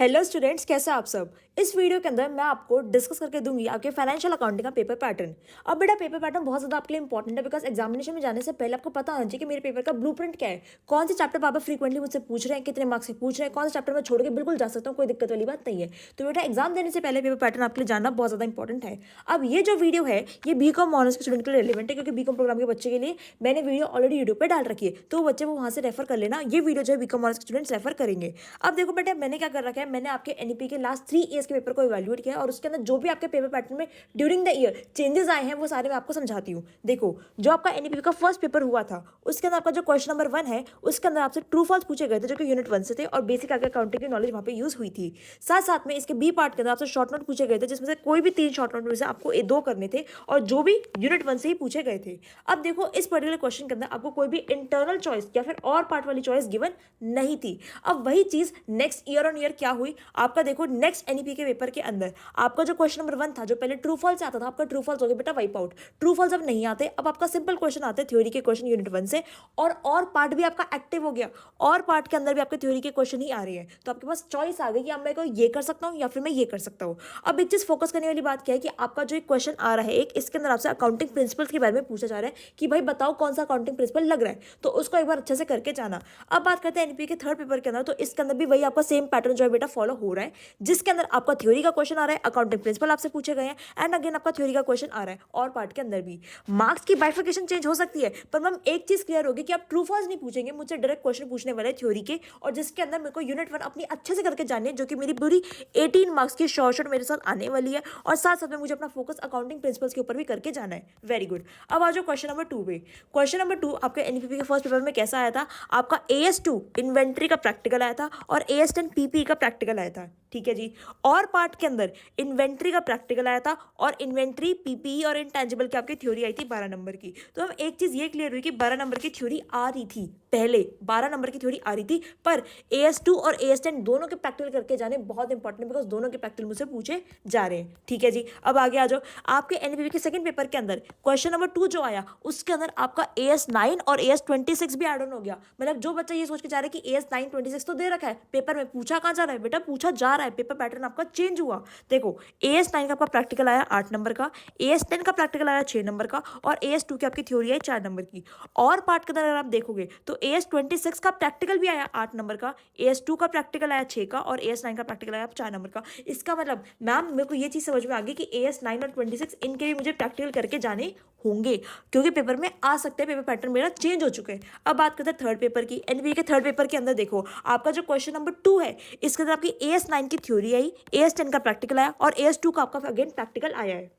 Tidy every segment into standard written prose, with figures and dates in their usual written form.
Hello students, कैसे हैं आप सब। इस वीडियो के अंदर मैं आपको डिस्कस करके दूंगी आपके फाइनेंशियल अकाउंटिंग का पेपर पैटर्न। अब बेटा पेपर पैटर्न बहुत ज़्यादा आपके लिए इंपॉर्टेंट है, बिकॉज एग्जामिनेशन में जाने से पहले आपको पता होना चाहिए कि मेरे पेपर का ब्लूप्रिंट क्या है, कौन से चैप्टर बाबा फ्रीक्वेंटली मुझसे पूछ रहे हैं, कितने मार्क्स से पूछ रहे हैं, कौन सा चैप्टर मैं छोड़ के बिल्कुल जा सकता हूँ, कोई दिक्कत वाली बात नहीं है। तो बेटा एग्जाम देने से पहले पेपर पैटर्न आपके लिए जानना बहुत ज़्यादा इंपॉर्टेंट है। अब ये जो वीडियो है ये बीकॉम ऑनर्स के स्टूडेंट के लिए रिलेवेंट है, क्योंकि बीकॉम प्रोग्राम के बच्चे के लिए मैंने वीडियो ऑलरेडी यूट्यूब पर डाल रखी है, तो वो बच्चे वो वहाँ से रेफर कर लेना। ये वीडियो जो है बीकॉम ऑनर्स के स्टूडेंट्स रेफर करेंगे। अब देखो बेटा मैंने क्या कर रखा है, मैंने आपके एनईपी के लास्ट 3 ईयर्स के पेपर को इवैल्यूएट किया है और उसके अंदर जो भी आपके पेपर पैटर्न में ड्यूरिंग द ईयर चेंजेस आए हैं वो सारे मैं आपको समझाती हूँ। देखो जो आपका एनईपी का फर्स्ट पेपर हुआ था उसके अंदर आपका जो क्वेश्चन नंबर 1 है उसके अंदर आपसे ट्रू फॉल्स पूछे गए थे, जो कि यूनिट 1 से थे और बेसिक आगे अकाउंटिंग की नॉलेज वहाँ पे यूज हुई थी। साथ साथ में इसके बी पार्ट के अंदर आपसे शॉर्ट नोट पूछे गए थे, जिसमें से कोई भी 3 शॉर्ट नोट में से आपको 2 करने थे और जो भी यूनिट 1 से ही पूछे गए थे। अब देखो इस पर्टिकुलर क्वेश्चन के अंदर आपको कोई भी इंटरनल चॉइस या फिर और पार्ट वाली चॉइस गिवन नहीं थी। अब वही चीज नेक्स्ट ईयर ऑन ईयर क्या हुई, आपका देखो नेक्स्ट एनईपी के पेपर के अंदर आपका जो क्वेश्चन नंबर 1 था, जो पहले ट्रू फॉल्स आता था, आपका ट्रू फॉल्स हो गया बेटा वाइप आउट। ट्रू फॉल्स अब नहीं आते, अब आपका सिंपल क्वेश्चन आते हैं थ्योरी के क्वेश्चन यूनिट 1 से, और पार्ट भी आपका एक्टिव हो गया और पार्ट के अंदर भी आपके थ्योरी के क्वेश्चन ही आ रहे हैं। तो आपके पास चॉइस आ गई कि अब मैं को ये कर सकता हूँ या फिर मैं ये कर सकता हूँ। अब एक चीज फोकस करने वाली बात क्या है कि आपका जो एक क्वेश्चन आ रहा है एक, इसके अंदर आपसे अकाउंटिंग प्रिंसिपल्स के बारे में पूछा जा रहा है कि भाई बताओ कौन सा अकाउंटिंग प्रिंसिपल लग रहा है, तो उसको एक बार अच्छे से करके जाना। अब बात करते हैं एनपी के थर्ड पेपर के अंदर, तो इसके अंदर भी वही आपका सेम पैटर्न जो है बेटा फॉलो हो रहा है, जिसके अंदर आपका थ्योरी का क्वेश्चन आ रहा है, अकाउंटिंग प्रिंसिपल आपसे पूछे गए हैं एंड अगेन आपका थ्योरी का क्वेश्चन आ रहा है और पार्ट के अंदर भी मार्क्स की बाइफिकेशन चेंज हो सकती है। पर मैम एक चीज क्लियर होगी कि आप ट्रू फॉल्स नहीं पूछेंगे, मुझसे डायरेक्ट क्वेश्चन पूछने वाले थ्योरी के, और जिसके अंदर मेरे को यूनिट 1 अपनी अच्छे से करके जाननी है, जो कि मेरी पूरी 18 मार्क्स की शॉर्ट मेरे साथ आने वाली है, और साथ साथ में मुझे अपना फोकस अकाउंटिंग प्रिंसिपल्स के ऊपर भी करके जाना है। Very good. अब आ जाओ क्वेश्चन नंबर 2 पे। क्वेश्चन नंबर 2 आपके एनपीपी के फर्स्ट पेपर में कैसा आया था, आपका AS2 इन्वेंट्री का प्रैक्टिकल आया था और AS10 पीपी का प्रैक्टिकल आया था। ठीक है जी। और पार्ट के अंदर इन्वेंट्री का प्रैक्टिकल आया था और इन्वेंट्री पीपीई और इंटेंजिबल की आपकी थ्योरी आई थी 12 नंबर की। तो हम एक चीज ये क्लियर हुई कि 12 नंबर की थ्योरी आ रही थी, पहले 12 नंबर की थ्योरी आ रही थी, पर AS2 और AS10 दोनों के प्रैक्टिकल करके जाने बहुत इंपॉर्टेंट है, बिकॉज दोनों के प्रैक्टिकल मुझसे पूछे जा रहे हैं। ठीक है जी। अब आगे आ जाओ, आपके एनपीपी के सेकंड पेपर के अंदर क्वेश्चन नंबर 2 जो आया उसके अंदर आपका AS9 और AS26 भी ऐड ऑन हो गया। मतलब जो बच्चा ये सोच के जा रहा है कि AS9 26 तो दे रखा है, पेपर में पूछा कहाँ जा रहा है बेटा, पूछा जा रहा है, पेपर पैटर्न आपका चेंज हुआ। देखो AS9 का आपका प्रैक्टिकल आया 8 नंबर का, AS10 का प्रैक्टिकल आया 6 नंबर का और AS2 की आपकी थ्योरी आई 4 नंबर की। और पार्ट के अंदर अगर आप देखोगे तो AS26 का प्रैक्टिकल भी आया 8 नंबर का, AS2 का प्रैक्टिकल आया 6 का और AS9 का प्रैक्टिकल आया 4 नंबर का। इसका मतलब मैम मेरे को ये चीज समझ में आ गई कि AS9 और 26 इनके भी मुझे प्रैक्टिकल करके जाने होंगे, क्योंकि पेपर में आ सकते हैं, पेपर पैटर्न मेरा चेंज हो चुका है। अब बात करते हैं थर्ड पेपर की। एनबीए के थर्ड पेपर के अंदर देखो आपका जो क्वेश्चन नंबर 2 है इसके अंदर आपकी AS9 की थ्योरी आई, AS10 का प्रैक्टिकल आया और AS2 का आपका अगेन प्रैक्टिकल आया है।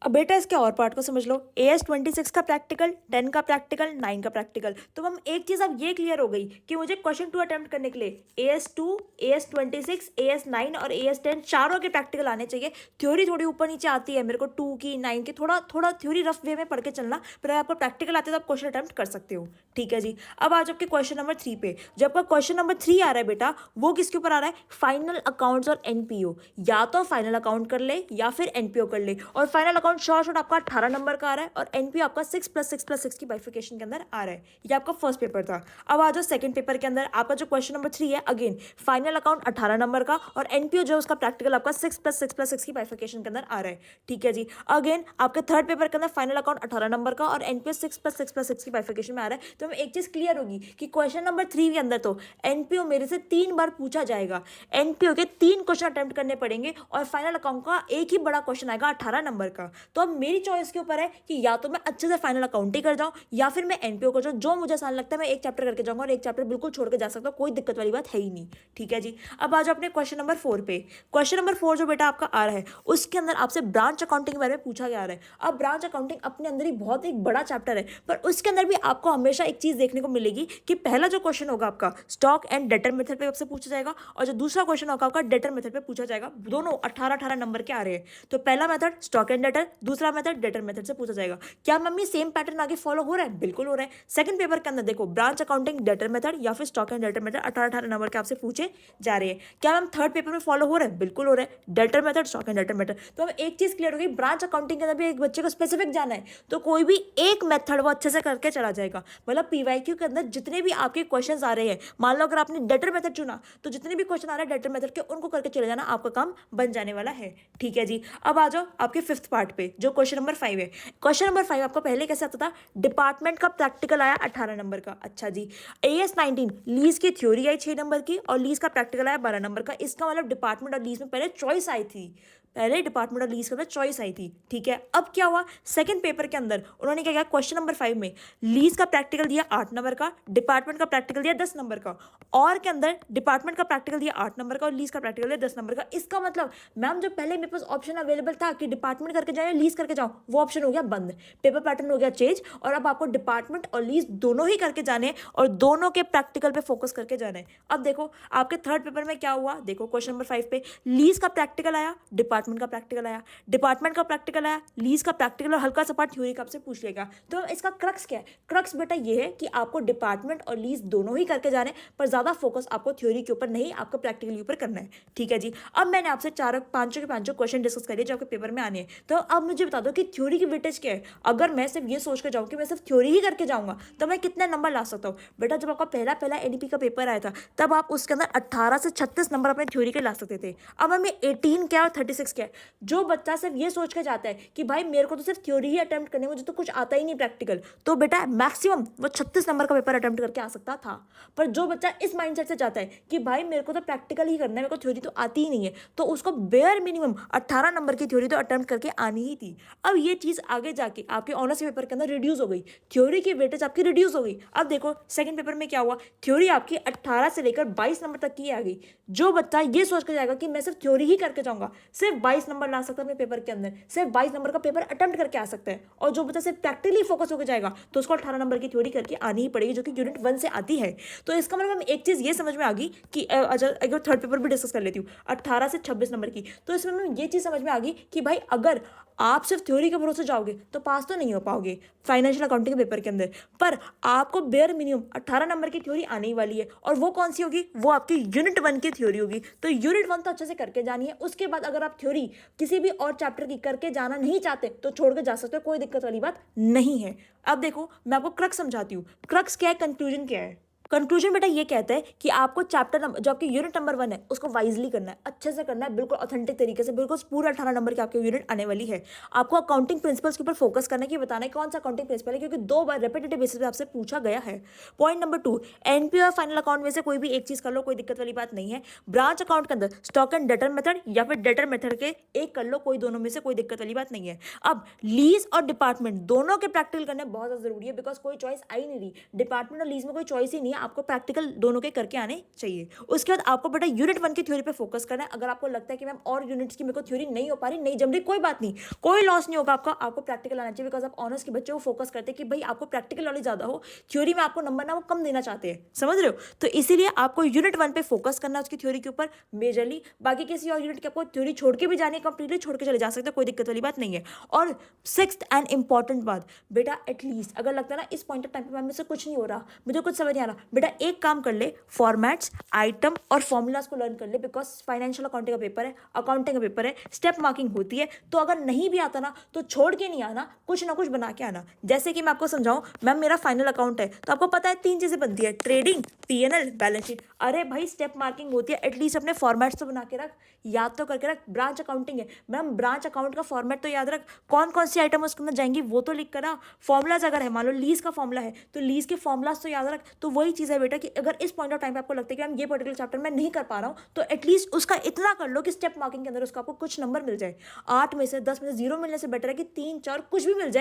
अब बेटा इसके और पार्ट को समझ लो, AS26 का प्रैक्टिकल, 10 का प्रैक्टिकल, 9 का प्रैक्टिकल। तो हम एक चीज अब ये क्लियर हो गई कि मुझे क्वेश्चन 2 अटेम्प्ट करने के लिए AS2, AS26, AS9 और AS10 चारों के प्रैक्टिकल आने चाहिए। थ्योरी थोड़ी ऊपर नीचे आती है, मेरे को 2 की 9 की थोड़ा थोड़ा थ्योरी रफ वे में पढ़ के चलना, पर अगर आपको प्रैक्टिकल आते हैं तो आप क्वेश्चन अटेम्प्ट कर सकते हो। ठीक है जी। अब आज आपके क्वेश्चन नंबर 3 पे, जब आपका क्वेश्चन नंबर 3 आ रहा है बेटा, वो किसके ऊपर आ रहा है, फाइनल अकाउंट्स और NPO। या तो फाइनल अकाउंट कर ले या फिर NPO कर ले, और फाइनल अकाउंट शॉर्ट आपका 18 नंबर का आ रहा है और NPO आपका 6+6+6 की बाइफिकेशन के अंदर आ रहा है। ये आपका फर्स्ट पेपर था। अब आ जाओ सेकंड पेपर के अंदर, आपका जो क्वेश्चन नंबर 3 है अगेन फाइनल अकाउंट 18 नंबर का और NPO जो उसका प्रैक्टिकल आपका 6+6+6 की बाइफिकेशन के अंदर आ रहा है। ठीक है जी। अगेन आपके थर्ड पेपर के अंदर फाइनल अकाउंट 18 नंबर का और NPO 6+6+6 की बाइफिकेशन में आ रहा है। तो हमें एक चीज क्लियर होगी कि क्वेश्चन नंबर 3 के अंदर तो NPO मेरे से 3 बार पूछा जाएगा, NPO के 3 क्वेश्चन अटेम्प्ट करने पड़ेंगे और फाइनल अकाउंट का एक ही बड़ा क्वेश्चन आएगा 18 नंबर का। तो अब मेरी चॉइस के ऊपर है कि या तो मैं अच्छे से फाइनल अकाउंट ही कर जाऊं या फिर मैं NPO कर जाऊं। जो मुझे आसान लगता है मैं एक चैप्टर करके जाऊंगा और एक चैप्टर बिल्कुल छोड़ के जा सकता हूं, कोई दिक्कत वाली बात है ही नहीं। ठीक है जी। अब आ जाओ अपने क्वेश्चन नंबर 4 पे। क्वेश्चन नंबर 4 जो बेटा आपका आ रहा है उसके अंदर आपसे ब्रांच अकाउंटिंग के बारे में पूछा जा रहा है। अब ब्रांच अकाउंटिंग अपने अंदर ही बहुत एक बड़ा चैप्टर है, पर उसके अंदर भी आपको हमेशा एक चीज देखने को मिलेगी कि पहला जो क्वेश्चन होगा आपका स्टॉक एंड डेटर मेथड पे आपसे पूछा जाएगा और जो दूसरा क्वेश्चन होगा आपका डेटर मेथड पे पूछा जाएगा। दोनों 18-18 नंबर के आ रहे हैं। तो पहला मेथड स्टॉक एंड डेटर, दूसरा मेथड डेटर मेथड से पूछा जाएगा। क्या मम्मी सेम पैटर्न आगे फॉलो हो रहा है? बिल्कुल हो रहा है। सेकंड पेपर के अंदर देखो ब्रांच अकाउंटिंग डेटर मेथड या फिर stock and debtor method 18 number के आपसे पूछे जा रहे हैं। क्या मैम थर्ड पेपर में फॉलो हो रहा है? बिल्कुल हो रहा है। Debtor method, stock and debtor method. तो अब एक चीज क्लियर हो गई, ब्रांच अकाउंटिंग के अंदर भी एक बच्चे को स्पेसिफिक जाना है तो कोई भी एक मेथड वो अच्छे से करके चला जाएगा। मतलब पीवाईक्यू के अंदर जितने भी आपके क्वेश्चन आ रहे हैं, मान लो अगर आपने डेटर मेथड चुना तो जितने भी क्वेश्चन आ रहे हैं डेटर मेथड के उनको करके चले जाना, आपका काम बन जाने वाला है। ठीक है जी। अब आ जाओ आपके फिफ्थ पार्ट पे जो क्वेश्चन नंबर 5 है। क्वेश्चन नंबर 5 आपको पहले कैसे आता था? डिपार्टमेंट का प्रैक्टिकल आया 18 नंबर का। अच्छा जी। AS19 लीज की थ्योरी आई 6 नंबर की और लीज का प्रैक्टिकल आया 12 नंबर का। इसका मतलब डिपार्टमेंट और लीज में पहले चॉइस आई थी, पहले डिपार्टमेंट और लीज के अंदर चॉइस आई थी। ठीक है। अब क्या हुआ सेकंड पेपर के अंदर उन्होंने क्या किया, क्वेश्चन नंबर 5 में लीज का प्रैक्टिकल दिया 8 नंबर का, डिपार्टमेंट का प्रैक्टिकल दिया 10 नंबर का, और के अंदर डिपार्टमेंट का प्रैक्टिकल दिया 8 नंबर का और लीज का प्रैक्टिकल दिया 10 नंबर का। इसका मतलब मैम जो पहले मेरे पास ऑप्शन अवेलेबल था कि डिपार्टमेंट करके जाओ या लीज करके जाओ, वो ऑप्शन हो गया बंद, पेपर पैटर्न हो गया चेंज, और अब आपको डिपार्टमेंट और लीज दोनों ही करके जाने और दोनों के प्रैक्टिकल पे फोकस करके जाना है। अब देखो आपके थर्ड पेपर में क्या हुआ, देखो क्वेश्चन नंबर 5 पे लीज का प्रैक्टिकल आया, डिपार्टमेंट का प्रैक्टिकल आया, डिपार्टमेंट का प्रैक्टिकल आया, लीज का प्रैक्टिकल और हल्का सा पार्ट थ्योरी का आपसे पूछ लेगा। तो इसका क्रक्स क्या है? क्रक्स बेटा ये है कि आपको डिपार्टमेंट और लीज दोनों ही करके जाने, पर ज्यादा फोकस आपको थ्योरी के ऊपर नहीं, आपको प्रैक्टिकल के ऊपर करना है। ठीक है जी। अब मैंने आपसे पांचों के पांचों क्वेश्चन डिस्कस कर लिए जो आपके पेपर में आने हैं। तो अब मुझे बता दो कि थ्योरी की वेटेज क्या है। अगर मैं सिर्फ ये सोच कर जाऊँ कि मैं सिर्फ थ्योरी ही करके जाऊंगा तो मैं कितने नंबर ला सकता हूँ? बेटा जब आपका पहला एनईपी का पेपर आया था तब आप उसके अंदर 18 से 36 नंबर अपने थ्योरी के ला सकते थे। अब हमें 18 क्या और 36 क्या है? जो बच्चा सिर्फ ये सोच के जाता है कि भाई मेरे को तो सिर्फ थ्योरी ही अटेम्प्ट करने, मुझे तो कुछ आता ही नहीं प्रैक्टिकल, तो बेटा मैक्सिमम वो 36 नंबर का पेपर अटेम्प्ट करके आ सकता था। पर जो बच्चा इस माइंडसेट से जाता है कि भाई मेरे को तो प्रैक्टिकल ही करना है, मेरे को थ्योरी तो आती ही नहीं है, तो उसको बेयर मिनिमम 18 नंबर की थ्योरी तो अटेम्प्ट करके आनी ही थी। अब ये चीज आगे जाके आपके ऑनर्स पेपर के अंदर रिड्यूस हो गई, थ्योरी की वेटेज आपकी रिड्यूस हो गई। अब देखो सेकंड पेपर में क्या हुआ, थ्योरी आपकी 18 से लेकर 22 नंबर तक की आ गई। जो बच्चा ये सोच कर जाएगा कि मैं सिर्फ थ्योरी ही करके जाऊंगा, सिर्फ 22 नंबर ला सकता है अपने पेपर के अंदर, सिर्फ 22 नंबर का पेपर अटेम्प्ट करके आ सकता है। और जो बच्चा सिर्फ प्रैक्टिकली फोकस होकर जाएगा तो उसको 18 नंबर की थ्योरी करके आनी ही पड़ेगी, जो कि यूनिट 1 से आती है। तो इसका मतलब हम एक चीज ये समझ में आ गई कि अगर थर्ड पेपर भी डिस्कस कर लेती हूँ 18 से 26 नंबर की, तो इसमें हमें ये चीज समझ में आ गई कि भाई अगर आप सिर्फ थ्योरी के भरोसे जाओगे तो पास तो नहीं हो पाओगे फाइनेंशियल अकाउंटिंग के पेपर के अंदर, पर आपको बेयर मिनिमम 18 नंबर की थ्योरी आने ही वाली है। और वो कौन सी होगी? वो आपकी यूनिट 1 की थ्योरी होगी। तो यूनिट 1 तो अच्छे से करके जानी है, उसके बाद अगर आप थ्योरी किसी भी और चैप्टर की करके जाना नहीं चाहते तो छोड़ के जा सकते हो, कोई दिक्कत वाली बात नहीं है। अब देखो मैं आपको क्रक्स समझाती हूँ। क्रक्स क्या है, कंक्लूजन क्या है? कंक्लूजन बेटा ये कहता है कि आपको चैप्टर नंबर जो आपकी यूनिट नंबर 1 है उसको वाइजली करना है, अच्छे से करना है, बिल्कुल ऑथेंटिक तरीके से, बिल्कुल पूरा 18 नंबर की आपकी यूनिट आने वाली है। आपको अकाउंटिंग प्रिंसिपल्स के ऊपर फोकस करना है कि बताना है कौन सा अकाउंटिंग प्रिंसिपल है, क्योंकि 2 बार रेपिटेटिव बेसिस पे आपसे पूछा गया है। पॉइंट नंबर 2, एनपी और फाइनल अकाउंट में से कोई भी एक चीज कर लो, कोई दिक्कत वाली बात नहीं है। ब्रांच अकाउंट के अंदर स्टॉक एंड डेटर मेथड या फिर डेटर मेथड के एक कर लो, कोई दोनों में से कोई दिक्कत वाली बात नहीं है। अब लीज और डिपार्टमेंट दोनों के प्रैक्टिकल करने बहुत ज्यादा जरूरी है, बिकॉज कोई चॉइस आई नहीं रही, डिपार्टमेंट और लीज में कोई चॉइस ही नहीं है, आपको प्रैक्टिकल दोनों के करके आने चाहिए। उसके बाद आपको बेटा यूनिट 1 की थ्योरी पे फोकस करना है। अगर आपको लगता है कि मैम और यूनिट्स की मेरे को थ्योरी नहीं हो पा रही, नहीं जम रही, कोई बात नहीं, कोई लॉस नहीं होगा आपका, आपको प्रैक्टिकल आना चाहिए, बिकॉज आप ऑनर्स के बच्चे को फोकस करते हैं कि भाई आपको प्रैक्टिकल नॉलेज ज्यादा हो, थ्योरी में आपको नंबर ना वो कम देना चाहते हैं, समझ रहे हो? तो इसीलिए आपको यूनिट 1 पे फोकस करना है, उसकी थ्योरी के ऊपर मेजरली। बाकी किसी और यूनिट की आपको थ्योरी छोड़ के भी जाने, कंप्लीटली छोड़ के चले जा सकते हैं, कोई दिक्कत वाली बात नहीं है। और सिक्स्थ एंड इंपॉर्टेंट बात बेटा, एटलीस्ट अगर लगता है ना इस पॉइंट ऑफ टाइम पे मैम मुझसे कुछ नहीं हो रहा, मुझे कुछ समझ नहीं आ रहा, बेटा एक काम कर ले, फॉर्मेट्स, आइटम और फॉर्मूलाज को लर्न कर ले, बिकॉज फाइनेंशियल अकाउंटिंग का पेपर है, अकाउंटिंग का पेपर है, स्टेप मार्किंग होती है। तो अगर नहीं भी आता ना तो छोड़ के नहीं आना, कुछ ना कुछ बना के आना। जैसे कि मैं आपको समझाऊं, मैम मेरा फाइनल अकाउंट है तो आपको पता है 3 चीजें बनती है, ट्रेडिंग, पीएनएल, बैलेंस शीट। अरे भाई स्टेप मार्किंग होती है, एटलीस्ट अपने फॉर्मेट्स तो बना के रख, याद तो करके रख। ब्रांच अकाउंटिंग है मैम, ब्रांच अकाउंट का फॉर्मेट तो याद रख, कौन कौन सी आइटम उसके अंदर जाएंगी वो तो लिख कर आ। फॉर्मुलाज अगर है, मान लो लीज का फॉर्मुला है तो लीज के फॉर्मुलाज तो याद रख। तो वही चीज है बेटा कि अगर इस पॉइंट ऑफ टाइम पे आपको लगता है कि मैम ये पर्टिकुलर चैप्टर मैं नहीं कर पा रहा हूँ, तो एटलीस्ट उसका इतना कर लो कि स्टेप मार्किंग के अंदर उसका आपको कुछ नंबर मिल जाए। 8 में से 10 में से 0 मिलने से बेटर है कि 3 4 कुछ भी मिल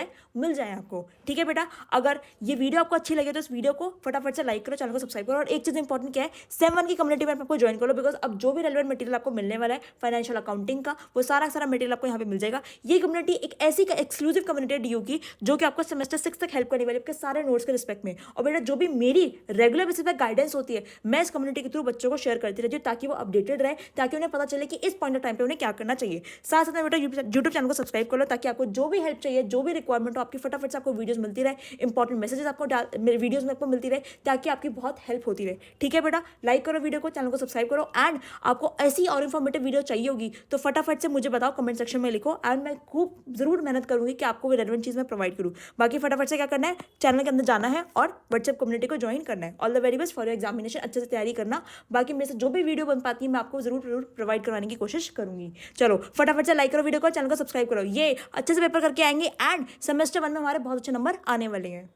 जाए आपको। ठीक है बेटा, अगर ये वीडियो आपको अच्छी लगे तो इस वीडियो को फटाफट से लाइक करो, चैनल को सब्सक्राइब करो। और एक चीज इंपॉर्टेंट क्या है, सेम 1 की कम्युनिटी में आपको ज्वाइन करो, बिकॉज अब जो भी रेलेवेंट मटेरियल आपको मिलने वाला है फाइनेंशियल अकाउंटिंग का, वो सारा मटेरियल आपको यहाँ पे मिल जाएगा। ये कम्युनिटी एक ऐसी एक्सक्लूसिव कम्युनिटी है डीयू की, जो कि आपको सेमेस्टर 6 तक हेल्प करने वाली है आपके सारे नोट्स के रिस्पेक्ट में। और बेटा जो भी मेरी रेगुलर बेसिस पे गाइडेंस होती है, मैं इस कम्युनिटी के थ्रू बच्चों को शेयर करती रहती हूँ ताकि वो अपडेटेड रहे, ताकि उन्हें पता चले कि इस पॉइंट ऑफ टाइम पे उन्हें क्या करना चाहिए। साथ साथ में बेटा यूट्यूब चैनल को सब्सक्राइब कर लो ताकि आपको जो भी हेल्प चाहिए, जो भी रिक्वायरमेंट हो, आपकी फटाफट से आपको वीडियोस मिलती रहे, इंपॉर्टेंट मैसेजेस आपको मेरे वीडियोस में आपको मिलती रहे, ताकि आपकी बहुत हेल्प होती रहे। ठीक है बेटा, लाइक करो वीडियो को, चैनल को सब्सक्राइब करो, एंड आपको ऐसी और इन्फॉर्मेटिव वीडियो चाहिए होगी तो फटाफट से मुझे बताओ, कमेंट सेक्शन में लिखो, एंड मैं खूब जरूर मेहनत करूंगी कि आपको रेलेवेंट चीज़ मैं प्रोवाइड करूँ। बाकी फटाफट से क्या करना है, चैनल के अंदर जाना है और व्हाट्सएप कम्युनिटी को ज्वाइन करना है। All the very best for your examination, अच्छे से तैयारी करना। बाकी मेरे से जो भी वीडियो बन पाती है मैं आपको जरूर प्रोवाइड करवाने की कोशिश करूंगी। चलो फटाफट से लाइक करो वीडियो को, चैनल को सब्सक्राइब करो, ये अच्छे से पेपर करके आएंगे एंड सेमेस्टर 1 में हमारे बहुत अच्छे नंबर आने वाले हैं।